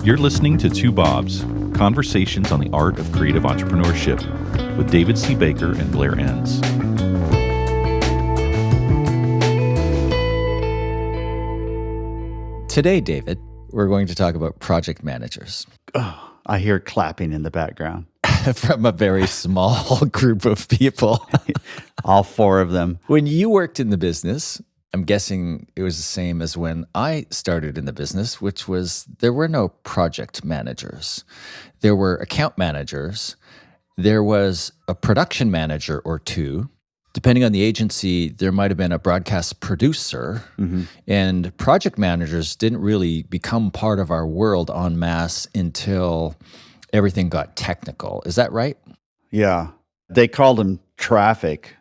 You're listening to Two Bobs, conversations on the art of creative entrepreneurship with David C. Baker and Blair Enns. Today, David, we're going to talk about project managers. Oh, I hear clapping in the background. From a very small group of people. All four of them. When you worked in the business, I'm guessing it was the same as when I started in the business, which was there were no project managers. There were account managers. There was a production manager or two. Depending on the agency, there might have been a broadcast producer. Mm-hmm. And project managers didn't really become part of our world en masse until everything got technical. Is that right? Yeah. They called them traffic.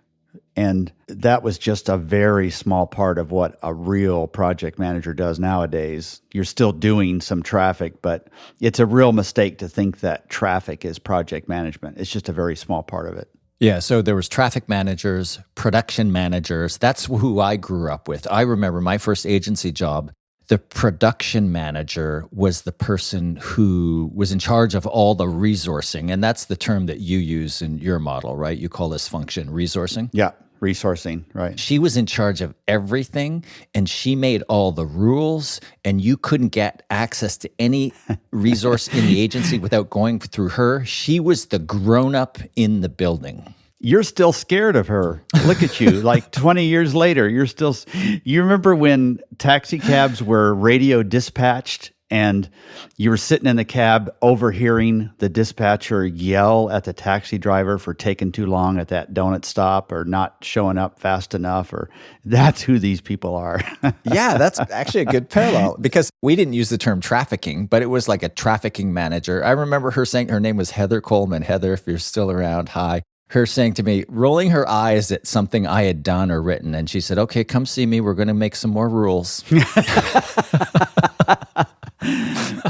And that was just a very small part of what a real project manager does nowadays. You're still doing some traffic, but it's a real mistake to think that traffic is project management. It's just a very small part of it. Yeah, so there was traffic managers, production managers. That's who I grew up with. I remember my first agency job. The production manager was the person who was in charge of all the resourcing. And that's the term that you use in your model, right? You call this function resourcing? Yeah, resourcing, right. She was in charge of everything, and she made all the rules, and you couldn't get access to any resource in the agency without going through her. She was the grown-up in the building. You're still scared of her. Look at you. Like 20 years later, you remember when taxi cabs were radio dispatched and you were sitting in the cab overhearing the dispatcher yell at the taxi driver for taking too long at that donut stop or not showing up fast enough, or that's who these people are. Yeah, that's actually a good parallel because we didn't use the term trafficking, but it was like a trafficking manager. I remember her saying her name was Heather Coleman. Heather, if you're still around, hi. Her saying to me, rolling her eyes at something I had done or written. And she said, okay, come see me. We're going to make some more rules.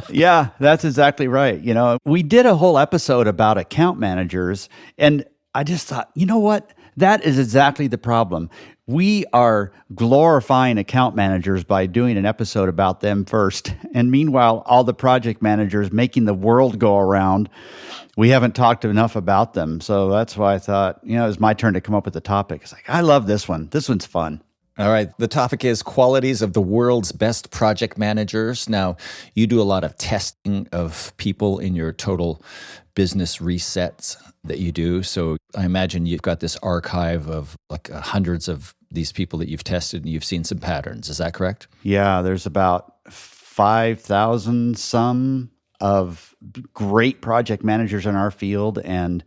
Yeah, that's exactly right. You know, we did a whole episode about account managers. And I just thought, you know what? That is exactly the problem. We are glorifying account managers by doing an episode about them first. And meanwhile, all the project managers making the world go around, we haven't talked enough about them. So that's why I thought, it was my turn to come up with the topic. It's like, I love this one. This one's fun. All right. The topic is qualities of the world's best project managers. Now, you do a lot of testing of people in your total business resets that you do. So I imagine you've got this archive of like hundreds of these people that you've tested and you've seen some patterns. Is that correct? Yeah, there's about 5,000 some of great project managers in our field. And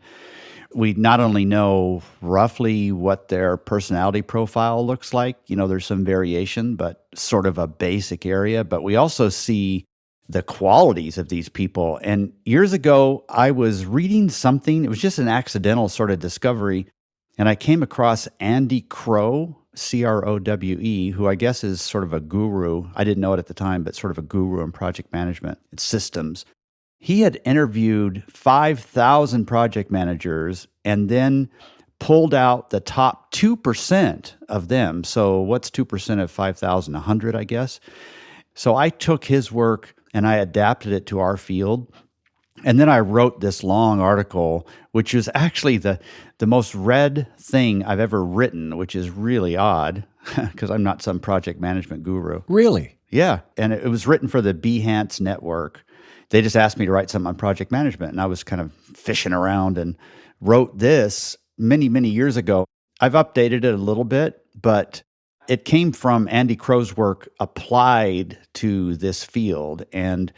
we not only know roughly what their personality profile looks like, there's some variation, but sort of a basic area, but we also see the qualities of these people. And years ago, I was reading something, it was just an accidental sort of discovery, and I came across Andy Crowe, Crowe, who I guess is sort of a guru. I didn't know it at the time, but sort of a guru in project management and systems. He had interviewed 5,000 project managers and then pulled out the top 2% of them. So what's 2% of 5,000? 100, I guess. So I took his work and I adapted it to our field. And then I wrote this long article, which is actually the most read thing I've ever written, which is really odd because I'm not some project management guru. Really? Yeah. And it was written for the Behance Network. They just asked me to write something on project management, and I was kind of fishing around and wrote this many, many years ago. I've updated it a little bit, but it came from Andy Crowe's work applied to this field. And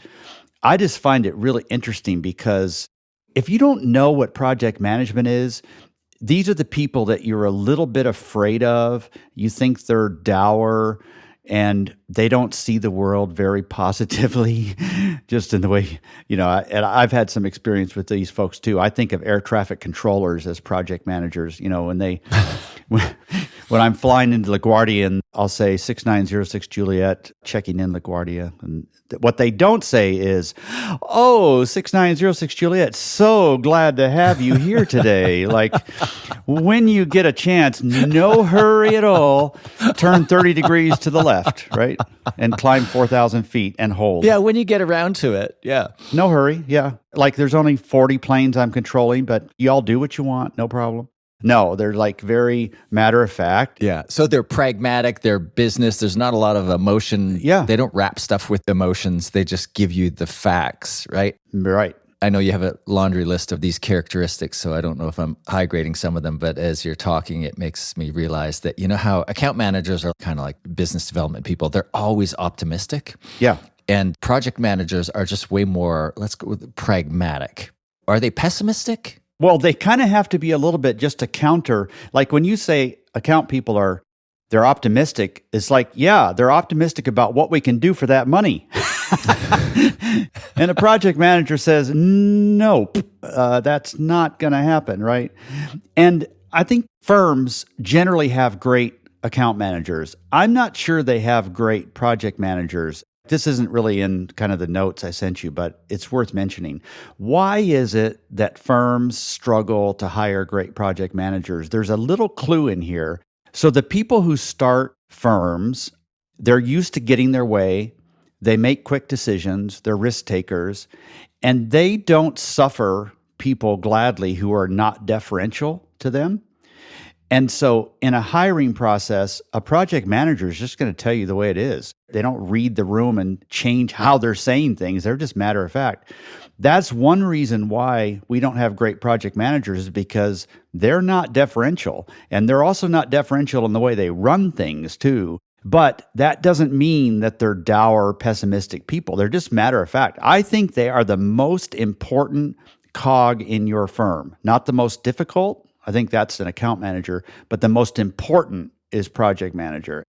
I just find it really interesting because if you don't know what project management is, these are the people that you're a little bit afraid of. You think they're dour and they don't see the world very positively, just in the way, and I've had some experience with these folks too. I think of air traffic controllers as project managers, when they when I'm flying into LaGuardia and I'll say 6906 Juliet, checking in LaGuardia. And what they don't say is, oh, 6906 Juliet, so glad to have you here today. Like, when you get a chance, no hurry at all, turn 30 degrees to the left, right? And climb 4,000 feet and hold. Yeah, when you get around to it. Yeah. No hurry. Yeah. Like, there's only 40 planes I'm controlling, but y'all do what you want. No problem. No, they're like very matter of fact. Yeah. So they're pragmatic, they're business. There's not a lot of emotion. Yeah. They don't wrap stuff with emotions. They just give you the facts, right? Right. I know you have a laundry list of these characteristics, so I don't know if I'm high grading some of them, but as you're talking, it makes me realize that, you know how account managers are kind of like business development people. They're always optimistic. Yeah. And project managers are just way more, let's go with pragmatic. Are they pessimistic? Well, they kind of have to be a little bit just to counter. Like when you say account people they're optimistic, it's like, yeah, they're optimistic about what we can do for that money. And a project manager says, nope, that's not going to happen, right? And I think firms generally have great account managers. I'm not sure they have great project managers. This isn't really in kind of the notes I sent you, but it's worth mentioning. Why is it that firms struggle to hire great project managers? There's a little clue in here. So the people who start firms, they're used to getting their way. They make quick decisions. They're risk takers. And they don't suffer people gladly who are not deferential to them. And so in a hiring process, a project manager is just going to tell you the way it is. They don't read the room and change how they're saying things. They're just matter of fact. That's one reason why we don't have great project managers, is because they're not deferential. And they're also not deferential in the way they run things too. But that doesn't mean that they're dour, pessimistic people. They're just matter of fact. I think they are the most important cog in your firm, not the most difficult. I think that's an account manager, but the most important is project manager.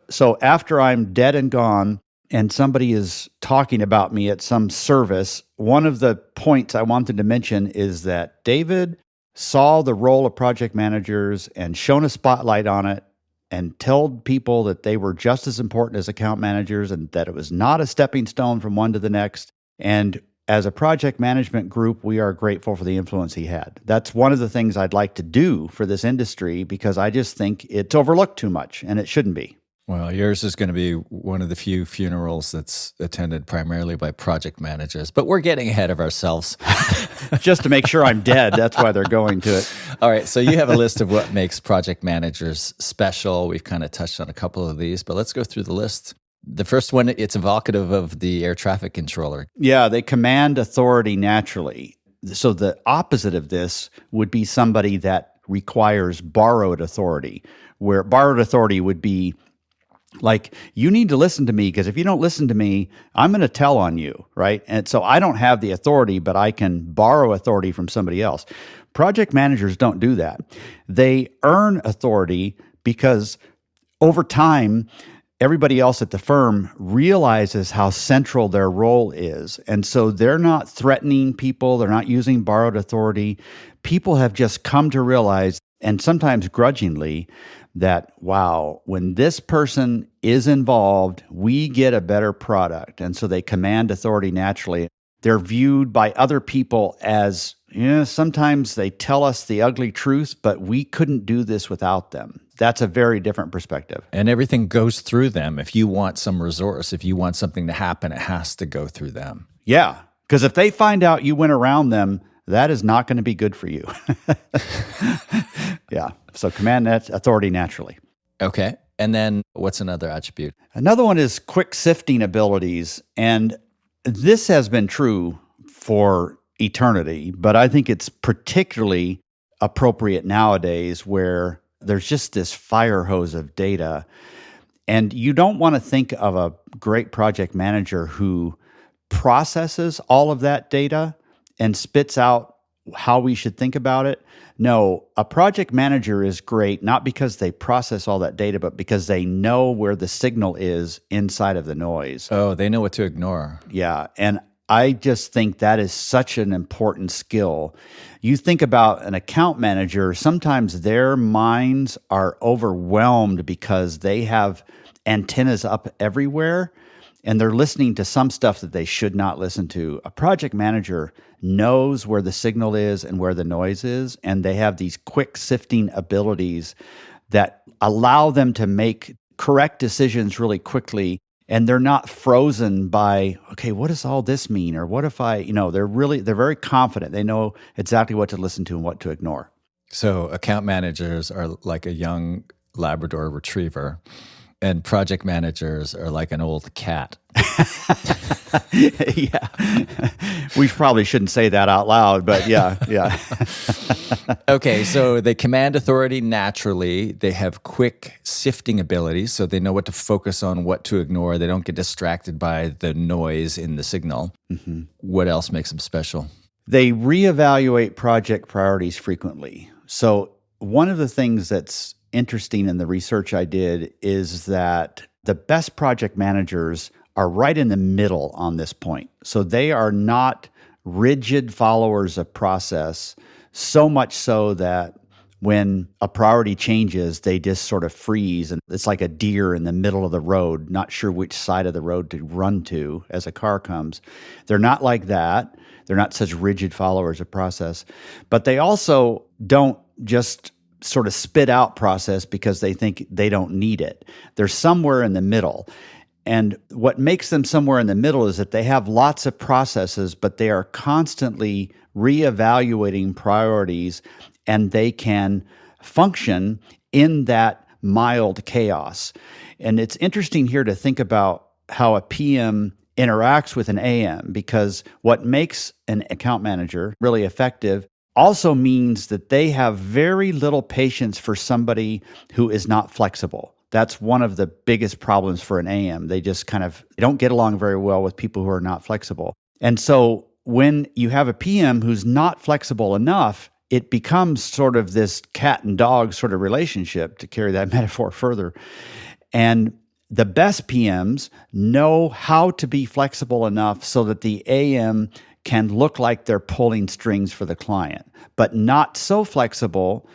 So after I'm dead and gone and somebody is talking about me at some service, one of the points I wanted to mention is that David saw the role of project managers and shone a spotlight on it and told people that they were just as important as account managers and that it was not a stepping stone from one to the next. And as a project management group, we are grateful for the influence he had. That's one of the things I'd like to do for this industry, because I just think it's overlooked too much, and it shouldn't be. Well, yours is going to be one of the few funerals that's attended primarily by project managers, but we're getting ahead of ourselves. Just to make sure I'm dead, that's why they're going to it. All right, so you have a list of what makes project managers special. We've kind of touched on a couple of these, but let's go through the list. The first one, it's evocative of the air traffic controller. Yeah, they command authority naturally. So the opposite of this would be somebody that requires borrowed authority, where borrowed authority would be like, you need to listen to me, because if you don't listen to me, I'm going to tell on you, right? And so I don't have the authority, but I can borrow authority from somebody else. Project managers don't do that. They earn authority because over time, everybody else at the firm realizes how central their role is. And so they're not threatening people. They're not using borrowed authority. People have just come to realize, and sometimes grudgingly, that, wow, when this person is involved, we get a better product. And so they command authority naturally. They're viewed by other people as, sometimes they tell us the ugly truth, but we couldn't do this without them. That's a very different perspective. And everything goes through them. If you want some resource, if you want something to happen, it has to go through them. Yeah, because if they find out you went around them, that is not going to be good for you. Yeah, so command that authority naturally. Okay, and then what's another attribute? Another one is quick sifting abilities. And this has been true for eternity, but I think it's particularly appropriate nowadays, where there's just this fire hose of data. And you don't want to think of a great project manager who processes all of that data and spits out how we should think about it. No, a project manager is great, not because they process all that data, but because they know where the signal is inside of the noise. Oh, they know what to ignore. Yeah. And I just think that is such an important skill. You think about an account manager, sometimes their minds are overwhelmed because they have antennas up everywhere and they're listening to some stuff that they should not listen to. A project manager knows where the signal is and where the noise is, and they have these quick sifting abilities that allow them to make correct decisions really quickly. And they're not frozen by, okay, what does all this mean? Or what if they're very confident. They know exactly what to listen to and what to ignore. So account managers are like a young Labrador retriever, and project managers are like an old cat. Yeah. We probably shouldn't say that out loud, but yeah. Okay, so they command authority naturally. They have quick sifting abilities, so they know what to focus on, what to ignore. They don't get distracted by the noise in the signal. Mm-hmm. What else makes them special? They reevaluate project priorities frequently. So one of the things that's interesting in the research I did is that the best project managers are right in the middle on this point. So they are not rigid followers of process, so much so that when a priority changes, they just sort of freeze. And it's like a deer in the middle of the road, not sure which side of the road to run to as a car comes. They're not like that. They're not such rigid followers of process. But they also don't just sort of spit out process because they think they don't need it. They're somewhere in the middle. And what makes them somewhere in the middle is that they have lots of processes, but they are constantly reevaluating priorities, and they can function in that mild chaos. And it's interesting here to think about how a PM interacts with an AM, because what makes an account manager really effective also means that they have very little patience for somebody who is not flexible. That's one of the biggest problems for an AM. They just don't get along very well with people who are not flexible. And so when you have a PM who's not flexible enough, it becomes sort of this cat and dog sort of relationship, to carry that metaphor further. And the best PMs know how to be flexible enough so that the AM can look like they're pulling strings for the client, but not so flexible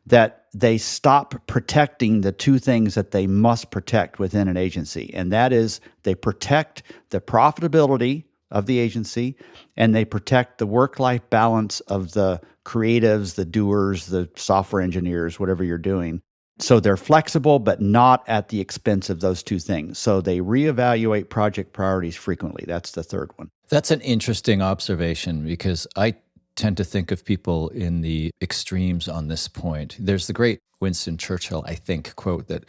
that they stop protecting the two things that they must protect within an agency. And that is, they protect the profitability of the agency, and they protect the work-life balance of the creatives, the doers, the software engineers, whatever you're doing. So they're flexible, but not at the expense of those two things. So they reevaluate project priorities frequently. That's the third one. That's an interesting observation, because I tend to think of people in the extremes on this point. There's the great Winston Churchill, I think, quote that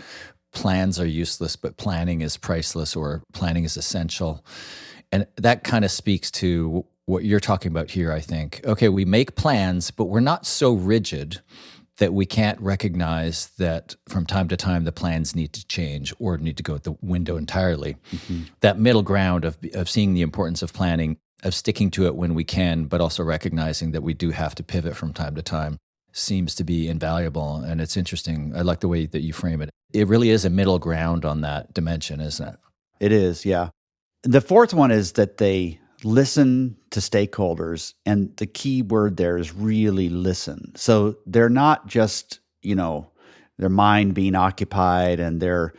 plans are useless, but planning is priceless, or planning is essential. And that kind of speaks to what you're talking about here, I think. Okay, we make plans, but we're not so rigid that we can't recognize that from time to time the plans need to change or need to go out the window entirely. Mm-hmm. That middle ground of seeing the importance of planning, of sticking to it when we can, but also recognizing that we do have to pivot from time to time, seems to be invaluable. And it's interesting. I like the way that you frame it. It really is a middle ground on that dimension, isn't it? It is, yeah. The fourth one is that they listen to stakeholders, and the key word there is really listen. So they're not just, their mind being occupied and they're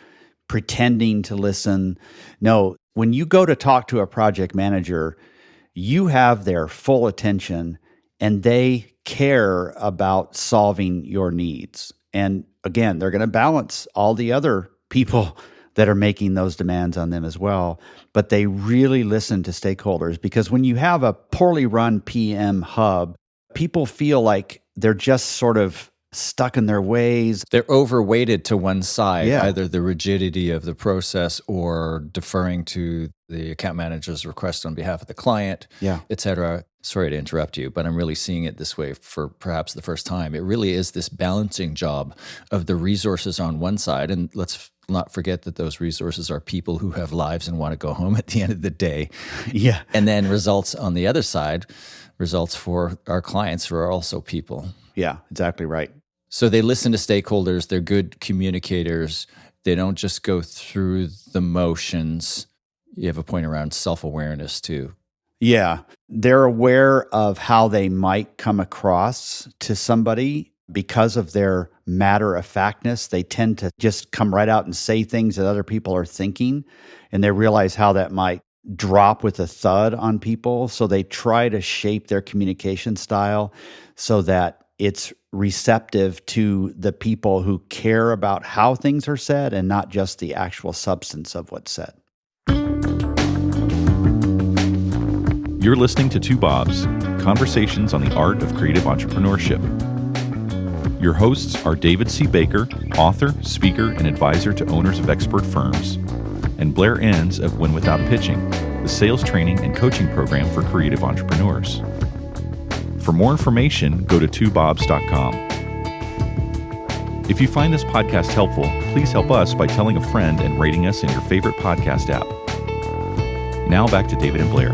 pretending to listen. No, when you go to talk to a project manager, you have their full attention and they care about solving your needs. And again, they're going to balance all the other people that are making those demands on them as well. But they really listen to stakeholders, because when you have a poorly run PM hub, people feel like they're just sort of stuck in their ways. They're overweighted to one side, Yeah. Either the rigidity of the process or deferring to the account manager's request on behalf of the client, et cetera. Sorry to interrupt you, but I'm really seeing it this way for perhaps the first time. It really is this balancing job of the resources on one side, and let's not forget that those resources are people who have lives and want to go home at the end of the day. Yeah. And then results on the other side, results for our clients who are also people. Yeah, exactly right. So they listen to stakeholders, they're good communicators, they don't just go through the motions. You have a point around self-awareness too. Yeah. They're aware of how they might come across to somebody because of their matter of factness. They tend to just come right out and say things that other people are thinking, and they realize how that might drop with a thud on people. So they try to shape their communication style so that it's receptive to the people who care about how things are said and not just the actual substance of what's said. You're listening to Two Bobs, conversations on the art of creative entrepreneurship. Your hosts are David C. Baker, author, speaker, and advisor to owners of expert firms, and Blair Enns of Win Without Pitching, the sales training and coaching program for creative entrepreneurs. For more information, go to twobobs.com. If you find this podcast helpful, please help us by telling a friend and rating us in your favorite podcast app. Now back to David and Blair.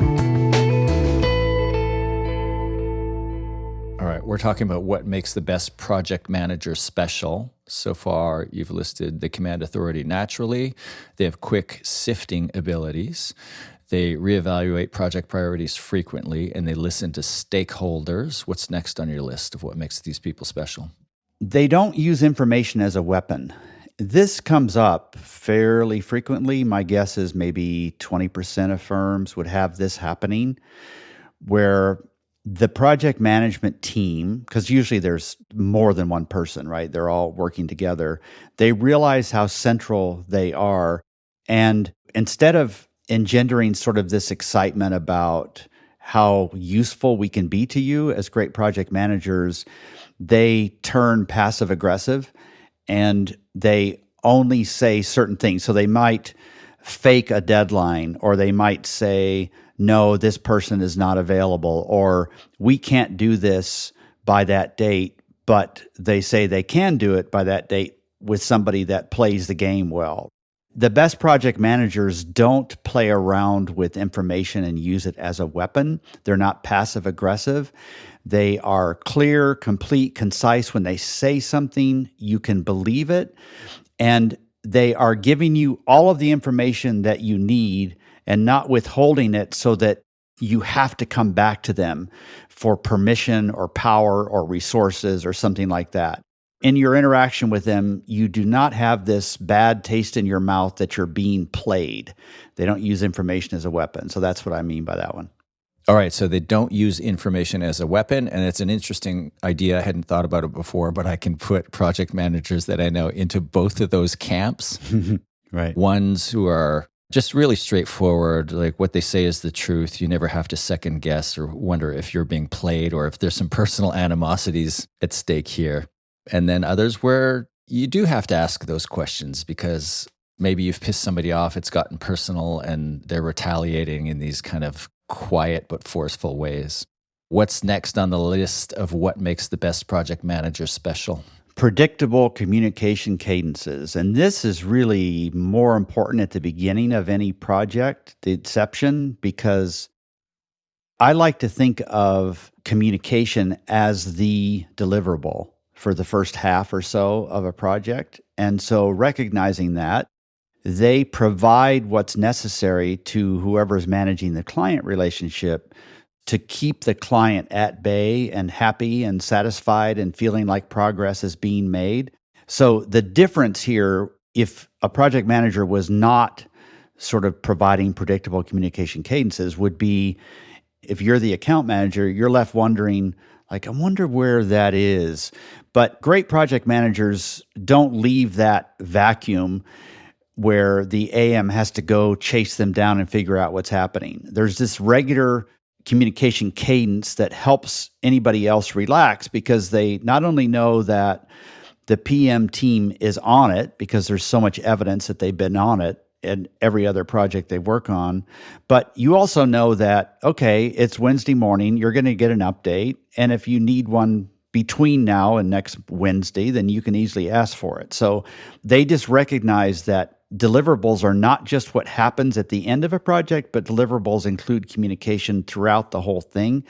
All right, we're talking about what makes the best project manager special. So far, you've listed the command authority naturally. They have quick sifting abilities. They reevaluate project priorities frequently, and they listen to stakeholders. What's next on your list of what makes these people special? They don't use information as a weapon. This comes up fairly frequently. My guess is maybe 20% of firms would have this happening, where the project management team, because usually there's more than one person, right? They're all working together. They realize how central they are. And instead of engendering sort of this excitement about how useful we can be to you as great project managers, they turn passive aggressive and they only say certain things. So they might fake a deadline, or they might say, no, this person is not available, or we can't do this by that date, but they say they can do it by that date with somebody that plays the game well. The best project managers don't play around with information and use it as a weapon. They're not passive aggressive. They are clear, complete, concise. When they say something, you can believe it. And they are giving you all of the information that you need and not withholding it so that you have to come back to them for permission or power or resources or something like that. In your interaction with them, you do not have this bad taste in your mouth that you're being played. They don't use information as a weapon. So that's what I mean by that one. All right, so they don't use information as a weapon, and it's an interesting idea. I hadn't thought about it before, but I can put project managers that I know into both of those camps. Right. Ones who are just really straightforward, like what they say is the truth. You never have to second guess or wonder if you're being played or if there's some personal animosities at stake here. And then others where you do have to ask those questions because maybe you've pissed somebody off, it's gotten personal, and they're retaliating in these kind of quiet but forceful ways. What's next on the list of what makes the best project manager special? Predictable communication cadences. And this is really more important at the beginning of any project, the inception, because I like to think of communication as the deliverable for the first half or so of a project. And so recognizing that, they provide what's necessary to whoever's managing the client relationship to keep the client at bay and happy and satisfied and feeling like progress is being made. So the difference here, if a project manager was not sort of providing predictable communication cadences, would be if you're the account manager, you're left wondering, like, I wonder where that is. But great project managers don't leave that vacuum where the AM has to go chase them down and figure out what's happening. There's this regular communication cadence that helps anybody else relax because they not only know that the PM team is on it because there's so much evidence that they've been on it in every other project they work on, but you also know that, okay, it's Wednesday morning, you're going to get an update, and if you need one between now and next Wednesday, then you can easily ask for it. So they just recognize that deliverables are not just what happens at the end of a project, but deliverables include communication throughout the whole thing,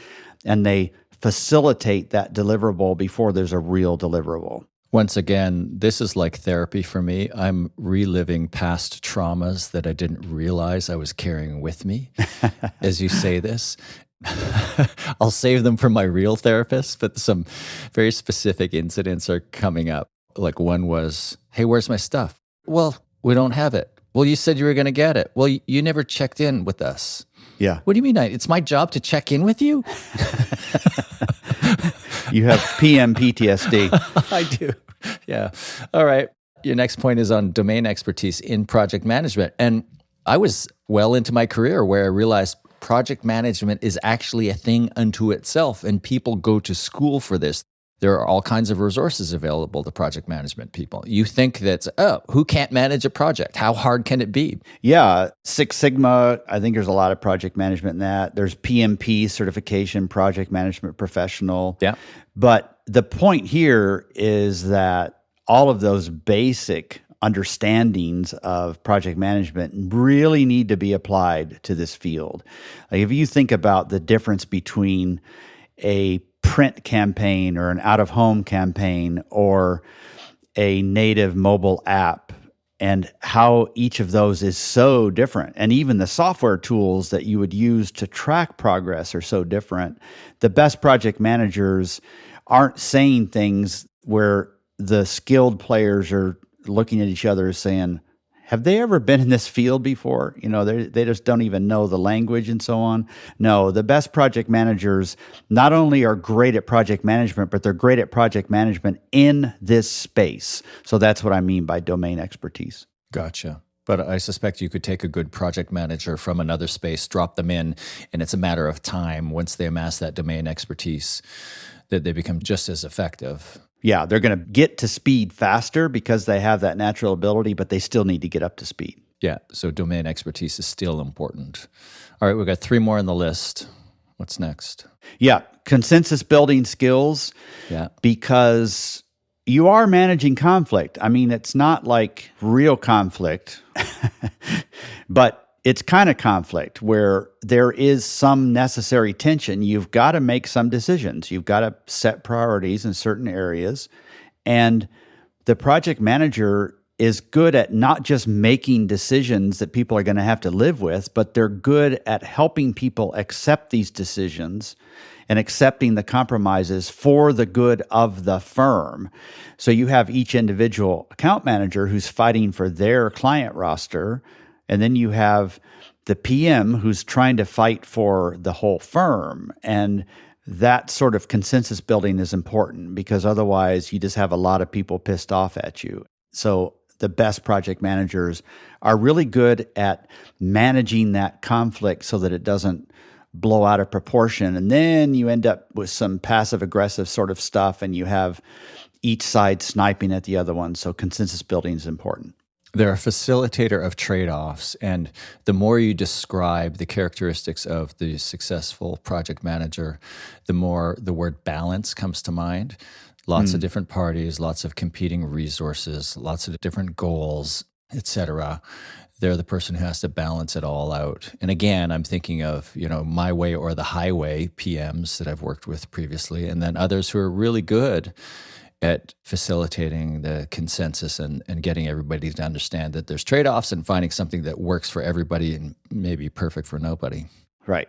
and they facilitate that deliverable before there's a real deliverable. Once again, this is like therapy for me. I'm reliving past traumas that I didn't realize I was carrying with me as you say this. I'll save them for my real therapist, but some very specific incidents are coming up. Like one was, hey, where's my stuff? Well, we don't have it. Well, you said you were going to get it. Well, you never checked in with us. Yeah. What do you mean? It's my job to check in with you? You have PM PTSD. I do. Yeah. All right. Your next point is on domain expertise in project management. And I was well into my career where I realized project management is actually a thing unto itself, and people go to school for this. There are all kinds of resources available to project management people. You think that, who can't manage a project? How hard can it be? Yeah. Six Sigma, I think there's a lot of project management in that. There's PMP certification, project management professional. Yeah. But the point here is that all of those basic understandings of project management really need to be applied to this field. Like if you think about the difference between a print campaign or an out-of-home campaign or a native mobile app and how each of those is so different. And even the software tools that you would use to track progress are so different. The best project managers aren't saying things where the skilled players are looking at each other saying, have they ever been in this field before? They just don't even know the language and so on. No, the best project managers not only are great at project management, but they're great at project management in this space. So that's what I mean by domain expertise. Gotcha. But I suspect you could take a good project manager from another space, drop them in, and it's a matter of time once they amass that domain expertise that they become just as effective. Yeah, they're going to get to speed faster because they have that natural ability, but they still need to get up to speed. Yeah, so domain expertise is still important. All right, we've got 3 more on the list. What's next? Yeah, consensus building skills. Yeah. Because you are managing conflict. I mean, it's not like real conflict, but it's kind of conflict where there is some necessary tension. You've got to make some decisions. You've got to set priorities in certain areas. And the project manager is good at not just making decisions that people are going to have to live with, but they're good at helping people accept these decisions and accepting the compromises for the good of the firm. So you have each individual account manager who's fighting for their client roster, and then you have the PM who's trying to fight for the whole firm. And that sort of consensus building is important because otherwise you just have a lot of people pissed off at you. So the best project managers are really good at managing that conflict so that it doesn't blow out of proportion. And then you end up with some passive aggressive sort of stuff and you have each side sniping at the other one. So consensus building is important. They're a facilitator of trade-offs, and the more you describe the characteristics of the successful project manager, the more the word balance comes to mind. Lots of different parties, lots of competing resources, lots of different goals, etc. They're the person who has to balance it all out. And again, I'm thinking of, my way or the highway PMs that I've worked with previously, and then others who are really good at facilitating the consensus and getting everybody to understand that there's trade-offs and finding something that works for everybody and maybe perfect for nobody. Right.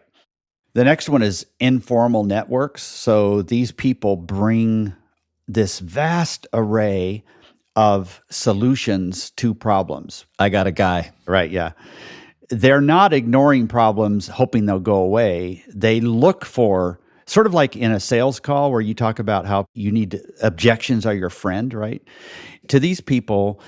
The next one is informal networks. So these people bring this vast array of solutions to problems. I got a guy. Right, yeah. They're not ignoring problems, hoping they'll go away. They look for, sort of like in a sales call where you talk about how you need objections are your friend, right? To these people,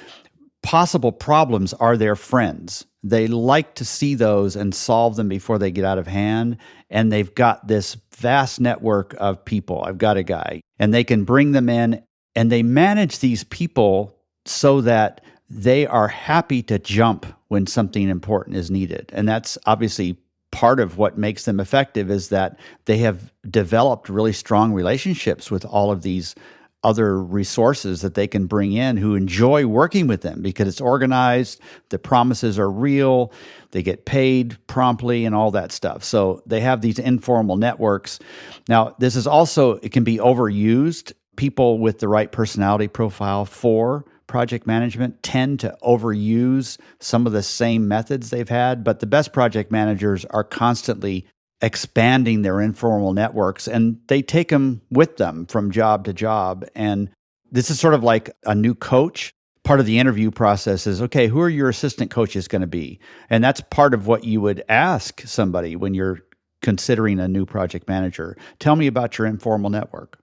possible problems are their friends. They like to see those and solve them before they get out of hand. And they've got this vast network of people. I've got a guy. And they can bring them in and they manage these people so that they are happy to jump when something important is needed. And that's obviously part of what makes them effective is that they have developed really strong relationships with all of these other resources that they can bring in who enjoy working with them because it's organized, the promises are real, they get paid promptly and all that stuff. So they have these informal networks. Now, this is also, it can be overused. people with the right personality profile for project management tend to overuse some of the same methods they've had, but the best project managers are constantly expanding their informal networks, and they take them with them from job to job. And this is sort of like a new coach. Part of the interview process is, okay, who are your assistant coaches going to be? And that's part of what you would ask somebody when you're considering a new project manager. Tell me about your informal network.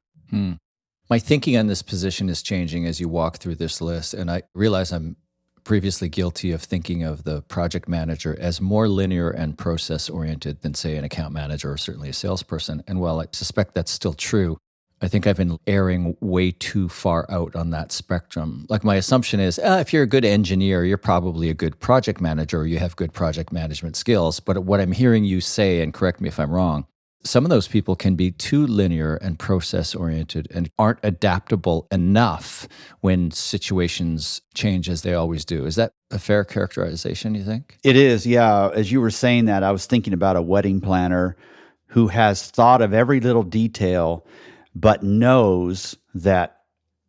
My thinking on this position is changing as you walk through this list, and I realize I'm previously guilty of thinking of the project manager as more linear and process-oriented than, say, an account manager or certainly a salesperson. And while I suspect that's still true, I think I've been erring way too far out on that spectrum. Like my assumption is, if you're a good engineer, you're probably a good project manager, or you have good project management skills. But what I'm hearing you say, and correct me if I'm wrong, some of those people can be too linear and process-oriented and aren't adaptable enough when situations change as they always do. Is that a fair characterization, you think? It is, yeah. As you were saying that, I was thinking about a wedding planner who has thought of every little detail, but knows that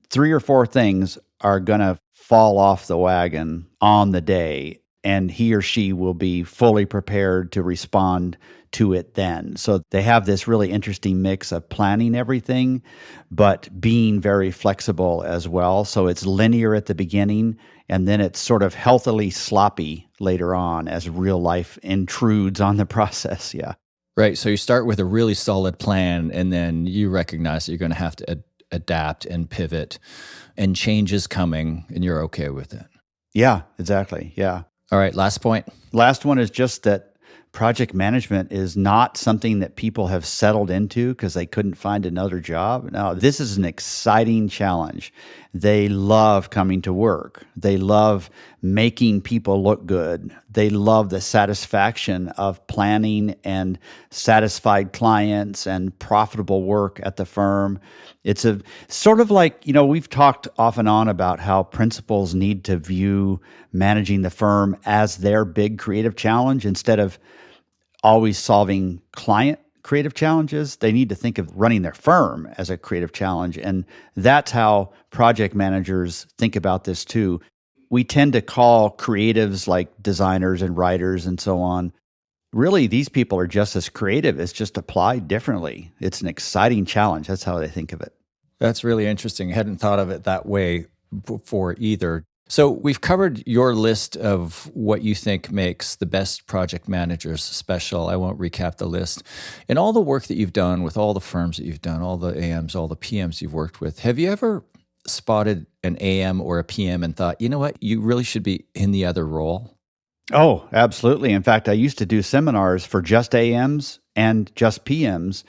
3 or 4 things are going to fall off the wagon on the day, and he or she will be fully prepared to respond to it then. So they have this really interesting mix of planning everything, but being very flexible as well. So it's linear at the beginning, and then it's sort of healthily sloppy later on as real life intrudes on the process. Yeah. Right. So you start with a really solid plan, and then you recognize that you're going to have to adapt and pivot, and change is coming, and you're okay with it. Yeah, exactly. Yeah. All right. Last point. Last one is just that project management is not something that people have settled into because they couldn't find another job. No, this is an exciting challenge. They love coming to work. They love making people look good. They love the satisfaction of planning and satisfied clients and profitable work at the firm. It's a sort of like, we've talked off and on about how principals need to view managing the firm as their big creative challenge instead of always solving client creative challenges. They need to think of running their firm as a creative challenge. And that's how project managers think about this too. We tend to call creatives like designers and writers and so on. Really, these people are just as creative. It's just applied differently. It's an exciting challenge. That's how they think of it. That's really interesting. I hadn't thought of it that way before either. So we've covered your list of what you think makes the best project managers special. I won't recap the list. In all the work that you've done with all the firms that you've done, all the AMs, all the PMs you've worked with, have you ever spotted an AM or a PM and thought, you know what, you really should be in the other role? Oh, absolutely. In fact, I used to do seminars for just AMs and just PMs.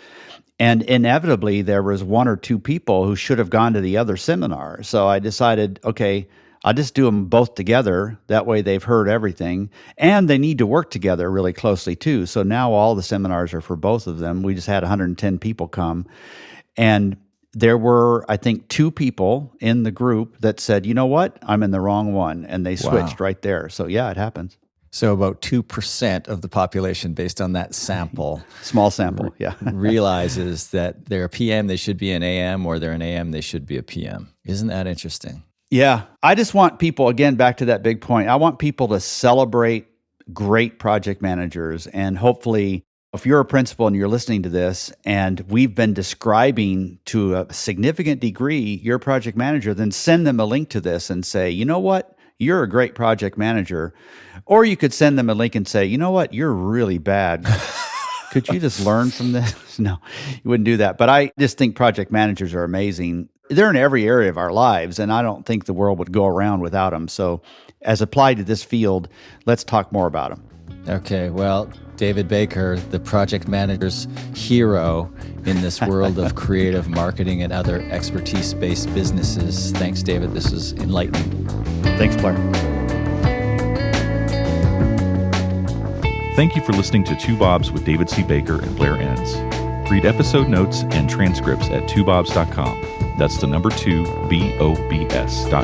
And inevitably, there was 1 or 2 people who should have gone to the other seminar. So I decided, okay, I'll just do them both together. That way they've heard everything. And they need to work together really closely too. So now all the seminars are for both of them. We just had 110 people come. And there were, I think, 2 people in the group that said, you know what, I'm in the wrong one. And they switched right there. So yeah, it happens. So about 2% of the population, based on that sample, small sample, yeah, realizes that they're a PM, they should be an AM, or they're an AM, they should be a PM. Isn't that interesting? Yeah. I just want people, again, back to that big point, I want people to celebrate great project managers. And hopefully, if you're a principal and you're listening to this, and we've been describing to a significant degree your project manager, then send them a link to this and say, you know what? You're a great project manager. Or you could send them a link and say, you know what? You're really bad. Could you just learn from this? No, you wouldn't do that. But I just think project managers are amazing. They're in every area of our lives, and I don't think the world would go around without them. So as applied to this field, let's talk more about them. Okay, well, David Baker, the project manager's hero in this world of creative marketing and other expertise-based businesses. Thanks, David. This is enlightening. Thanks, Blair. Thank you for listening to Two Bobs with David C. Baker and Blair Enns. Read episode notes and transcripts at twobobs.com. That's the number 2, BOBS.com.